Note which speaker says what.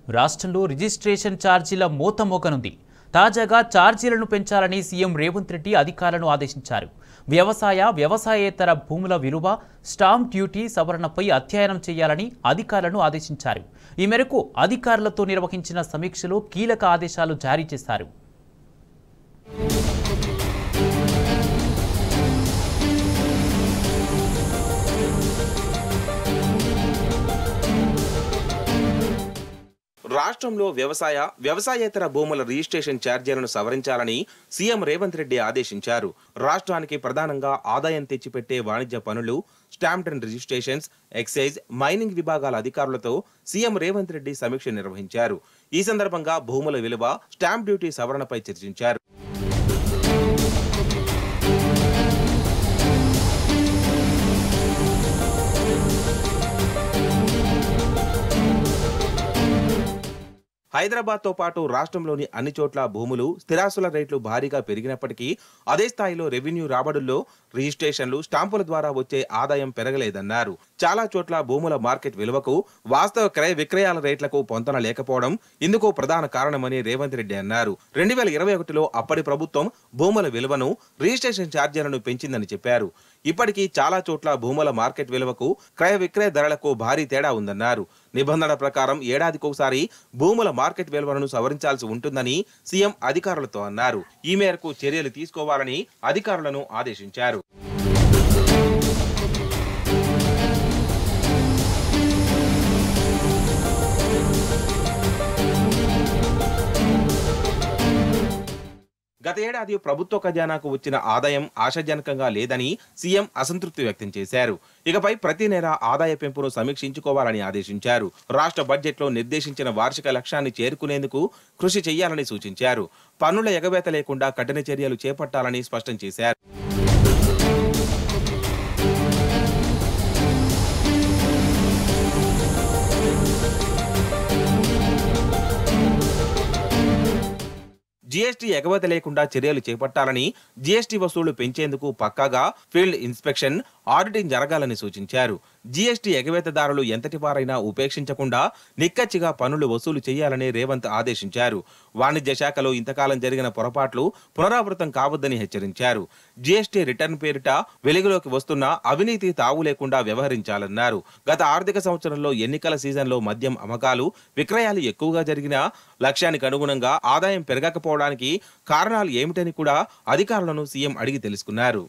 Speaker 1: రాష్ట్రంలో రిజిస్ట్రేషన్ ఛార్జీల మోత మోకనుంది. తాజాగా ఛార్జీలను పెంచాలని సీఎం రేవంత్ రెడ్డి అధికారులను ఆదేశించారు. వ్యవసాయేతర భూముల విలువ, స్టాంప్ డ్యూటీ సవరణపై అధ్యయనం చేయాలని అధికారులను ఆదేశించారు. ఈ మేరకు అధికారులతో నిర్వహించిన సమీక్షలో కీలక ఆదేశాలు జారీ చేశారు.
Speaker 2: రాష్ట్రంలో వ్యవసాయేతర భూముల రిజిస్ట్రేషన్ ఛార్జీలను సవరించాలని సీఎం రేవంత్ రెడ్డి ఆదేశించారు. రాష్ట్రానికి ప్రధానంగా ఆదాయం తెచ్చిపెట్టే వాణిజ్య పనులు, stamp and registrations, excise, mining విభాగాల అధికారులతో సీఎం రేవంత్ రెడ్డి సమీక్ష నిర్వహించారు. ఈ సందర్భంగా భూముల విలువ, స్టాంప్ డ్యూటీ సవరణపై చర్చించారు. హైదరాబాద్తో పాటు రాష్ట్రంలోని అన్ని చోట్ల భూములు, స్థిరాస్తుల రేట్లు భారీగా పెరిగినప్పటికీ అదే స్థాయిలో రెవెన్యూ రాబడుల్లో రిజిస్ట్రేషన్లు, స్టాంపుల ద్వారా వచ్చే ఆదాయం పెరగలేదన్నారు. చాలా చోట్ల భూముల మార్కెట్ విలువకు, వాస్తవ క్రయ విక్రయాల రేట్లకు పొంతన లేకపోవడం ఇందుకు ప్రధాన కారణమని రేవంత్ రెడ్డి అన్నారు. 2021లో అప్పటి ప్రభుత్వం భూముల విలువను, రిజిస్ట్రేషన్ ఛార్జీలను పెంచిందని చెప్పారు. ఇప్పటికీ చాలా చోట్ల భూముల మార్కెట్ విలువకు, క్రయ విక్రయ ధరలకు భారీ తేడా ఉందన్నారు. నిబంధనల ప్రకారం ఏడాదికోసారి భూముల మార్కెట్ విలువలను సవరించాల్సి ఉంటుందని సీఎం అధికారులతో అన్నారు. ఈ మేరకు చర్యలు తీసుకోవాలని అధికారులను ఆదేశించారు. గత ఏడాది ప్రభుత్వ ఖజానాకు వచ్చిన ఆదాయం ఆశాజనకంగా లేదని సీఎం అసంతృప్తి వ్యక్తం చేశారు. ఇకపై ప్రతి నెల ఆదాయ పెంపును సమీక్షించుకోవాలని ఆదేశించారు. రాష్ట్ర బడ్జెట్లో నిర్దేశించిన వార్షిక లక్ష్యాన్ని చేరుకునేందుకు కృషి చేయాలని సూచించారు. పన్నుల ఎగవేత లేకుండా కఠిన చర్యలు చేపట్టాలని స్పష్టం చేశారు. జీఎస్టీ ఎగవేత లేకుండా చర్యలు చేపట్టాలని, జీఎస్టీ వసూళ్లు పెంచేందుకు పక్కాగా ఫీల్డ్ ఇన్స్పెక్షన్, ఆడిటింగ్ జరగాలని సూచించారు. జీఎస్టీ ఎగవేతదారులు ఎంతటి వారైనా ఉపేక్షించకుండా నిక్కచ్చిగా పన్నులు వసూలు చేయాలని రేవంత్ ఆదేశించారు. వాణిజ్య శాఖలో ఇంతకాలం జరిగిన పొరపాట్లు పునరావృతం కావద్దని హెచ్చరించారు. జీఎస్టీ రిటర్న్ పేరిట వెలుగులోకి వస్తున్న అవినీతి తావు లేకుండా వ్యవహరించాలన్నారు. గత ఆర్థిక సంవత్సరంలో ఎన్నికల సీజన్లో మద్యం అమ్మకాలు, విక్రయాలు ఎక్కువగా జరిగిన లక్ష్యానికి అనుగుణంగా ఆదాయం పెరగకపోవడానికి కారణాలు ఏమిటని కూడా అధికారులను సీఎం అడిగి తెలుసుకున్నారు.